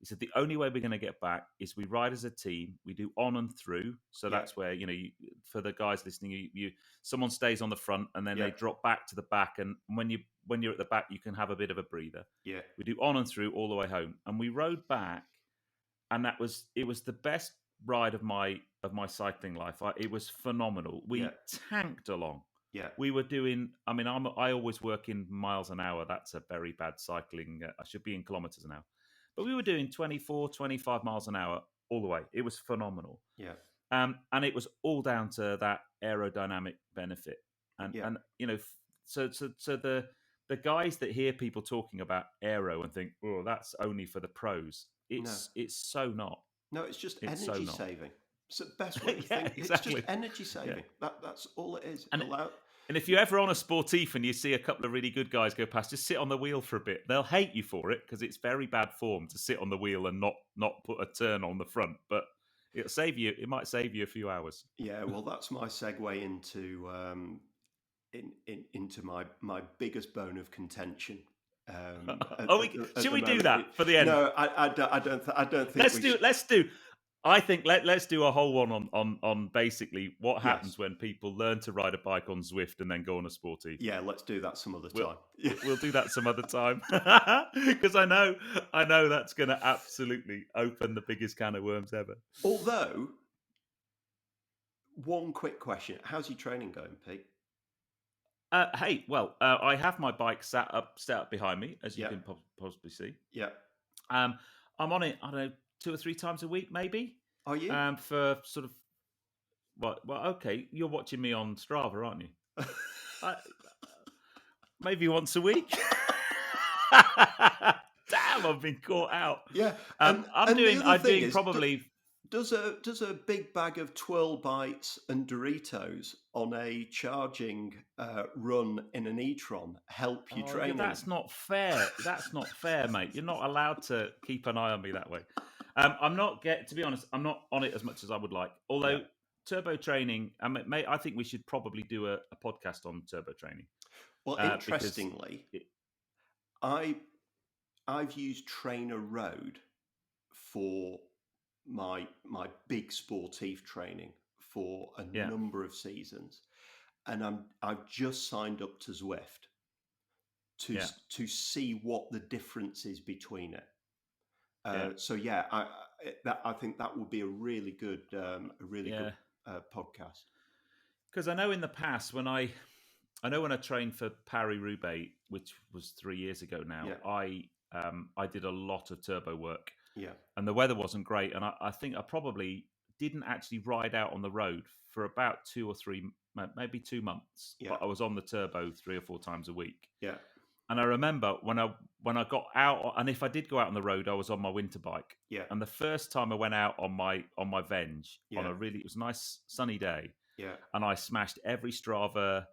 He said, the only way we're going to get back is we ride as a team. We do on and through. So that's where, for the guys listening, someone stays on the front and then they drop back to the back. And when you're at the back, you can have a bit of a breather. Yeah. We do on and through all the way home. And we rode back, and it was the best ride of my cycling life. It was phenomenal. We tanked along. Yeah, we were doing. I mean, I always work in miles an hour. That's a very bad cycling. I should be in kilometers an hour, but we were doing 24, 25 miles an hour all the way. It was phenomenal. Yeah, and it was all down to that aerodynamic benefit. And so the guys that hear people talking about aero and think, oh, that's only for the pros. It's so not. No, it's just energy saving. It's the best way to think. Exactly. It's just energy saving. That's all it is. And if you're ever on a sportif and you see a couple of really good guys go past, just sit on the wheel for a bit. They'll hate you for it because it's very bad form to sit on the wheel and not put a turn on the front. But it'll save you. It might save you a few hours. Yeah, well, that's my segue into into my biggest bone of contention. Should we do that for the end? No, I don't think. Let's do. I think let's do a whole one on basically what happens when people learn to ride a bike on Zwift and then go on a sporty. Yeah, let's do that some other time. We'll do that some other time because I know that's going to absolutely open the biggest can of worms ever. Although, one quick question: how's your training going, Pete? Hey, well, I have my bike set up behind me, as you can possibly see. Yeah. I'm on it. I don't know, 2 or 3 times a week, maybe. Are you? For sort of. Well, okay. You're watching me on Strava, aren't you? Maybe once a week. Damn, I've been caught out. Yeah. I'm doing probably. Does a big bag of twirl bites and Doritos on a charging run in an e-tron help you training? That's not fair. That's not fair, mate. You're not allowed to keep an eye on me that way. To be honest, I'm not on it as much as I would like. Although turbo training, I think we should probably do a podcast on turbo training. Well, interestingly, I I've used Trainer Road for my big sportive training for a Yeah. number of seasons, and I've just signed up to Zwift to see what the difference is between it. So yeah, I think that would be a really good good podcast. Because I know in the past when I trained for Paris-Roubaix, which was 3 years ago now, I did a lot of turbo work. Yeah. And the weather wasn't great. And I think I probably didn't actually ride out on the road for about 2 or 3, maybe 2 months. Yeah. But I was on the turbo 3 or 4 times a week. Yeah. And I remember when I got out, and if I did go out on the road, I was on my winter bike. Yeah. And the first time I went out on my Venge on it was a nice sunny day. Yeah. And I smashed every Strava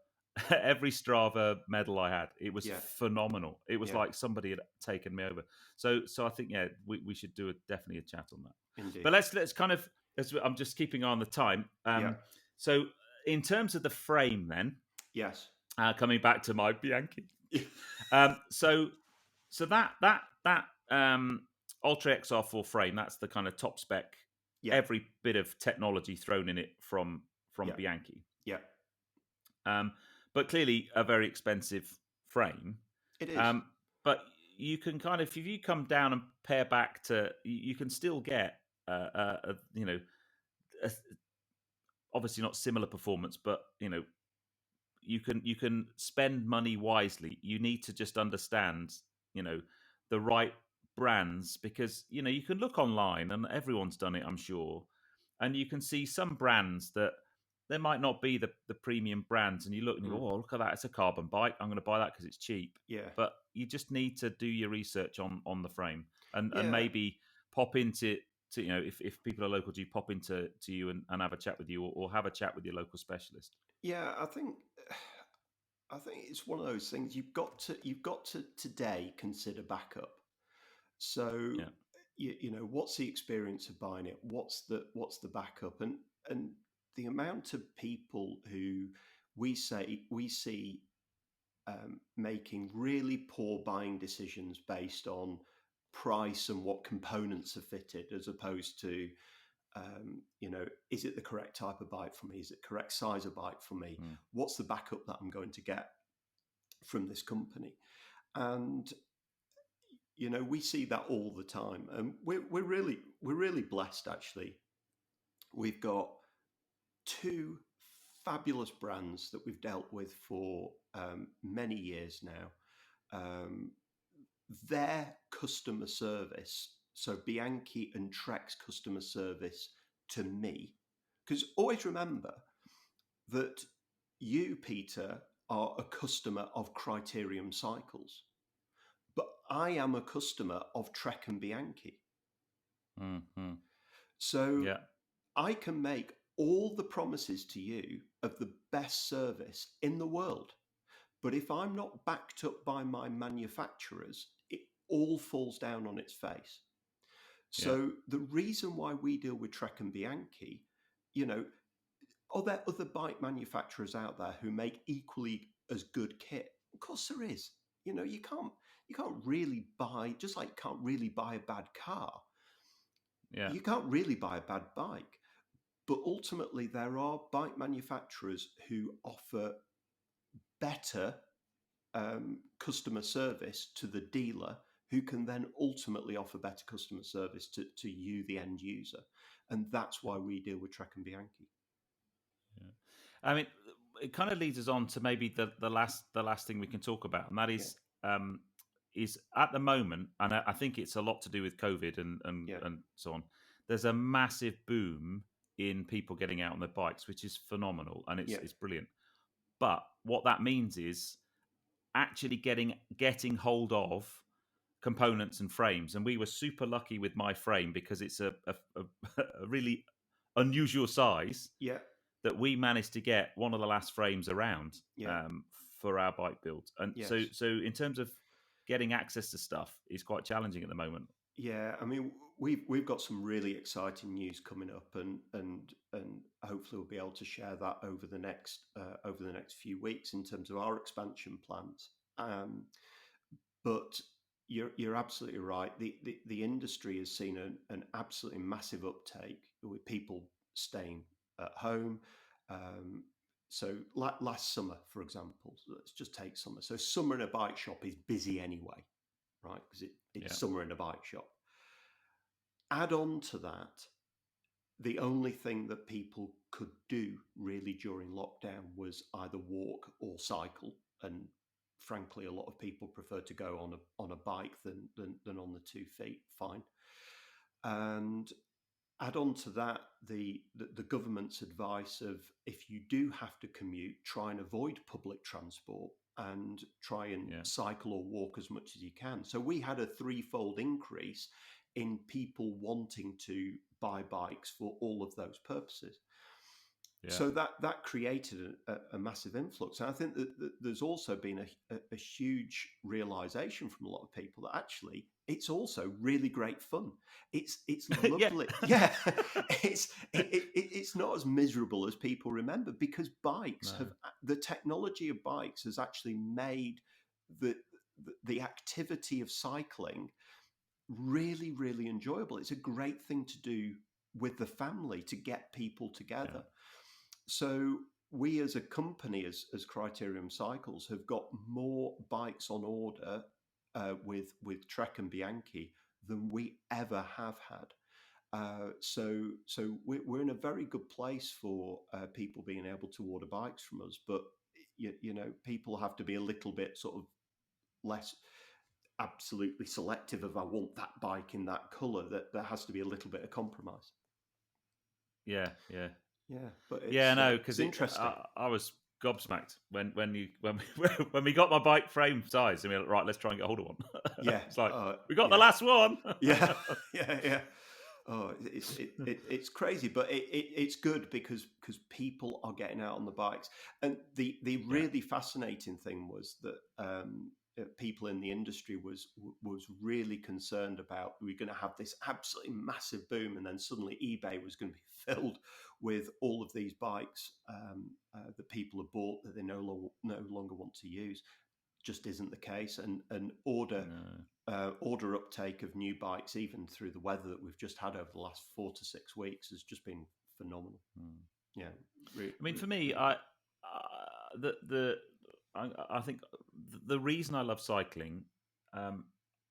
medal I had. It was phenomenal. It was like somebody had taken me over. So I think we should do definitely a chat on that. Indeed. But let's kind of, I'm just keeping on the time. So in terms of the frame, then yes, coming back to my Bianchi. So that Ultra XR4 frame, that's the kind of top spec. Yeah. Every bit of technology thrown in it from Bianchi. Yeah. But clearly a very expensive frame. It is. But you can kind of, if you come down and pair back to, you can still get obviously not similar performance, but you can spend money wisely. You need to just understand, the right brands, because you can look online and everyone's done it, I'm sure, and you can see some brands that they might not be the premium brands, and you look and you go, oh, look at that, it's a carbon bike, I'm going to buy that because it's cheap. Yeah. But you just need to do your research on the frame and maybe pop into if people are local to you, pop into you and have a chat with you, or have a chat with your local specialist. Yeah, I think it's one of those things you've got to today consider backup. So what's the experience of buying it? What's the backup? And the amount of people who we see making really poor buying decisions based on price and what components are fitted, as opposed to is it the correct type of bike for me? Is it the correct size of bike for me? What's the backup that I'm going to get from this company? And we see that all the time, and we're really blessed. Actually, we've got 2 fabulous brands that we've dealt with for many years now. Their customer service, so Bianchi and Trek's customer service to me, because always remember that you, Peter, are a customer of Criterium Cycles, but I am a customer of Trek and Bianchi. Mm-hmm. So I can make all the promises to you of the best service in the world, but if I'm not backed up by my manufacturers, it all falls down on its face. So the reason why we deal with Trek and Bianchi, are there other bike manufacturers out there who make equally as good kit? Of course there is. You can't really buy, just like you can't really buy a bad car. Yeah. You can't really buy a bad bike. But ultimately, there are bike manufacturers who offer better customer service to the dealer, who can then ultimately offer better customer service to you, the end user. And that's why we deal with Trek and Bianchi. Yeah. I mean, it kind of leads us on to maybe the last thing we can talk about, and that is at the moment, and I think it's a lot to do with COVID and so on. There's a massive boom in people getting out on their bikes, which is phenomenal, and it's brilliant. But what that means is actually getting hold of components and frames. And we were super lucky with my frame because it's a really unusual size. Yeah. That we managed to get one of the last frames around for our bike build. And so in terms of getting access to stuff is quite challenging at the moment. Yeah, I mean, we've got some really exciting news coming up, and hopefully we'll be able to share that over the next few weeks in terms of our expansion plans. But you're absolutely right. The industry has seen an absolutely massive uptake with people staying at home. So last summer, for example, let's just take summer. So summer in a bike shop is busy anyway, right? Because it's summer in a bike shop. Add on to that, the only thing that people could do really during lockdown was either walk or cycle, and frankly, a lot of people prefer to go on a bike than on the 2 feet. Fine. And add on to that the government's advice of, if you do have to commute, try and avoid public transport and try and cycle or walk as much as you can. So we had a threefold increase in people wanting to buy bikes for all of those purposes. Yeah. So that created a massive influx. And I think that there's also been a huge realization from a lot of people that actually it's also really great fun. It's lovely. Yeah. It's not as miserable as people remember, because bikes the technology of bikes has actually made the activity of cycling really, really enjoyable. It's a great thing to do with the family, to get people together. Yeah. So we as a company, as Criterium Cycles, have got more bikes on order with Trek and Bianchi than we ever have had. So we're in a very good place for people being able to order bikes from us. But you know, people have to be a little bit sort of less absolutely selective of, I want that bike in that colour. That there has to be a little bit of compromise. Yeah. But it's, because interesting. I was gobsmacked when we got my bike frame size, and we were like, right, let's try and get hold of one. Yeah, it's like we got the last one. yeah. Oh, it's crazy, but it's good because people are getting out on the bikes. And the really fascinating thing was that people in the industry was really concerned about, we're going to have this absolutely massive boom, and then suddenly eBay was going to be filled with all of these bikes that people have bought that they no longer want to use. Just isn't the case, and order uptake of new bikes, even through the weather that we've just had over the last 4 to 6 weeks, has just been phenomenal. Yeah, I mean, for me, I think the reason I love cycling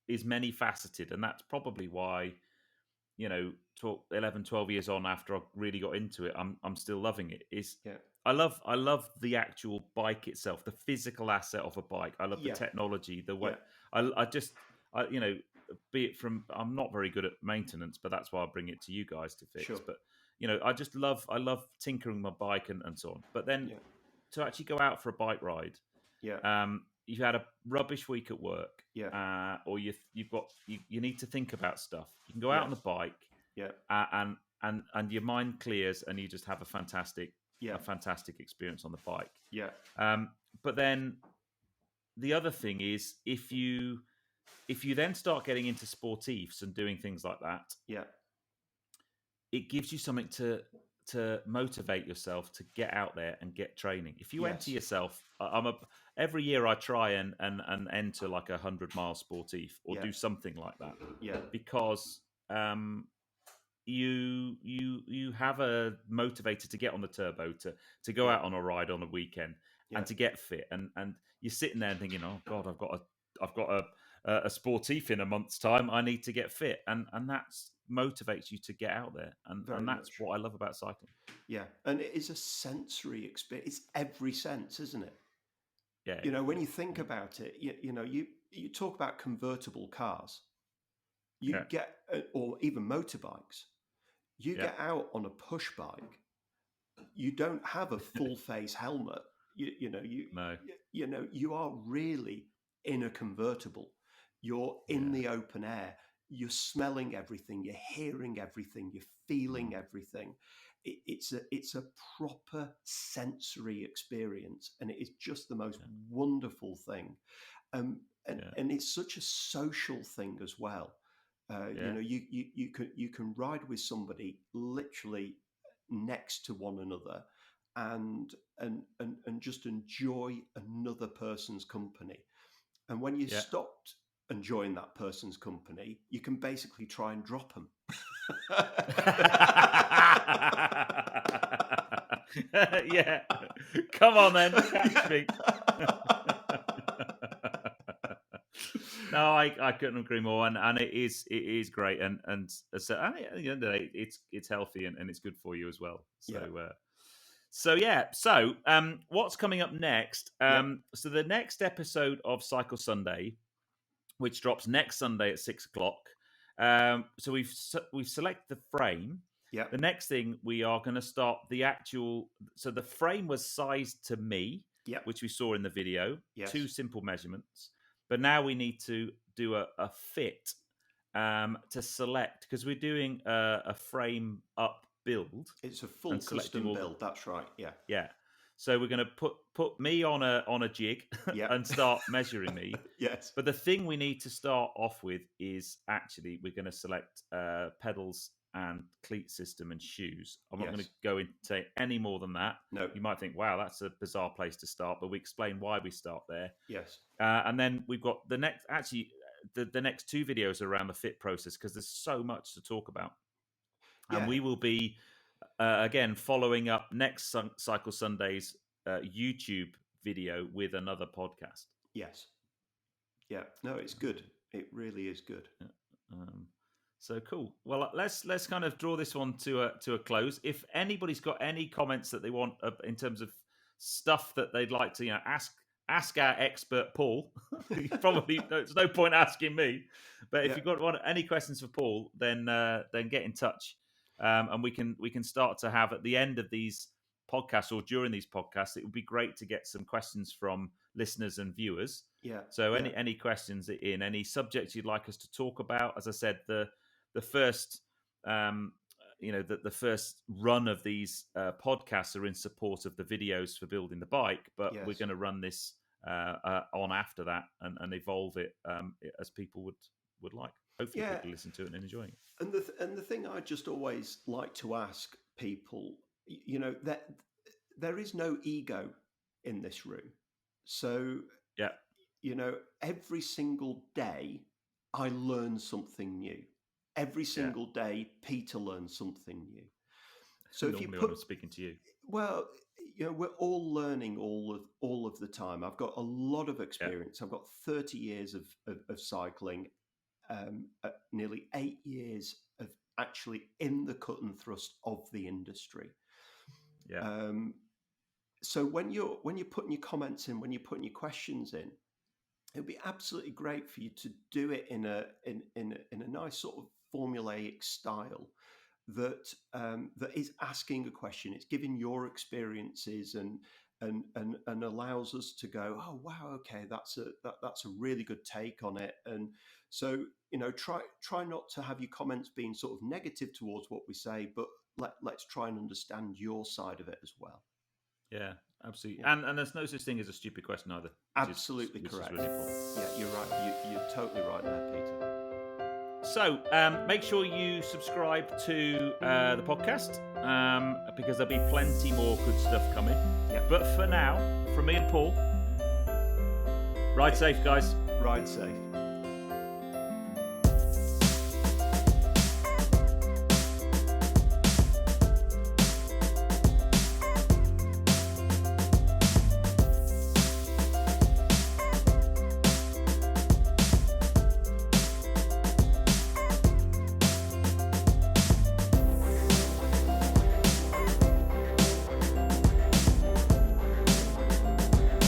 is many faceted, and that's probably why, 11, 12 years on after I really got into it, I'm still loving it. I love the actual bike itself, the physical asset of a bike. I love the technology, the way be it from, I'm not very good at maintenance, but that's why I bring it to you guys to fix. Sure. But I love tinkering my bike and so on. But then to actually go out for a bike ride, you've had a rubbish week at work, or you need to think about stuff. You can go out on the bike, and your mind clears, and you just have a fantastic experience on the bike. But then the other thing is, if you then start getting into sportifs and doing things like that, it gives you something to motivate yourself to get out there and get training. If you enter yourself, every year I try and enter like 100-mile sportif or do something like that. Because you have a motivator to get on the turbo, to go out on a ride on a weekend and to get fit, and you're sitting there and thinking, oh God, I've got a sportif in a month's time. I need to get fit, and that motivates you to get out there, and that's what I love about cycling. And it is a sensory experience. It's every sense, isn't it? When you think about it, you talk about convertible cars, you get, or even motorbikes, you get out on a push bike, you don't have a full face helmet. You are really in a convertible. You're in the open air. You're smelling everything. You're hearing everything. You're feeling everything. It's a proper sensory experience, and it is just the most wonderful thing. And it's such a social thing as well. You can ride with somebody literally next to one another, and just enjoy another person's company. And when you stopped and join that person's company, you can basically try and drop them. Yeah, come on then, catch me. No, I couldn't agree more, and it is great, and so at the end of the day, it's healthy and it's good for you as well. So what's coming up next? So the next episode of Cycle Sunday, which drops next Sunday at 6:00. So we've selected the frame. Yeah. The next thing we are going to start the actual. So the frame was sized to me, which we saw in the video. Yes. 2 simple measurements. But now we need to do a fit to select, because we're doing a frame up build. It's a full custom build. That's right. Yeah. Yeah. So we're going to put me on a jig and start measuring me. Yes. But the thing we need to start off with is actually we're going to select pedals and cleat system and shoes. I'm not going to go into any more than that. No. You might think, wow, that's a bizarre place to start, but we explain why we start there. Yes. And then we've got the next 2 videos around the fit process, because there's so much to talk about. Yeah. And we will be, again, following up next Cycle Sunday's YouTube video with another podcast. Yes. Yeah. No, it's good. It really is good. Yeah. So cool. Well, let's kind of draw this one to a close. If anybody's got any comments that they want in terms of stuff that they'd like to ask our expert Paul, probably there's no point asking me. But if you've got any questions for Paul, then get in touch, and we can start to have at the end of these podcasts or during these podcasts. It would be great to get some questions from listeners and viewers. Yeah. So any questions in any subjects you'd like us to talk about? As I said, the first, the first run of these podcasts are in support of the videos for building the bike, but we're going to run this on after that and evolve it as people would like. Hopefully, people listen to it and enjoying it. And the thing I just always like to ask people, that there is no ego in this room. So every single day I learn something new. Every single day, Peter learns something new. So normally when I'm speaking to you, well, we're all learning all of the time. I've got a lot of experience. I've got 30 years of cycling, nearly 8 years of actually in the cut and thrust of the industry. Yeah. So when you're putting your comments in, when you're putting your questions in, it would be absolutely great for you to do it in a nice sort of formulaic style that is asking a question. It's giving your experiences and allows us to go, oh wow, okay, that's a really good take on it. And so try not to have your comments being sort of negative towards what we say, but let's try and understand your side of it as well. Yeah, absolutely. Yeah. And there's no such thing as a stupid question either. Absolutely correct. Really you're right. You're totally right there, Peter. So make sure you subscribe to the podcast because there'll be plenty more good stuff coming. Yeah. But for now, from me and Paul, ride safe, guys. Ride safe.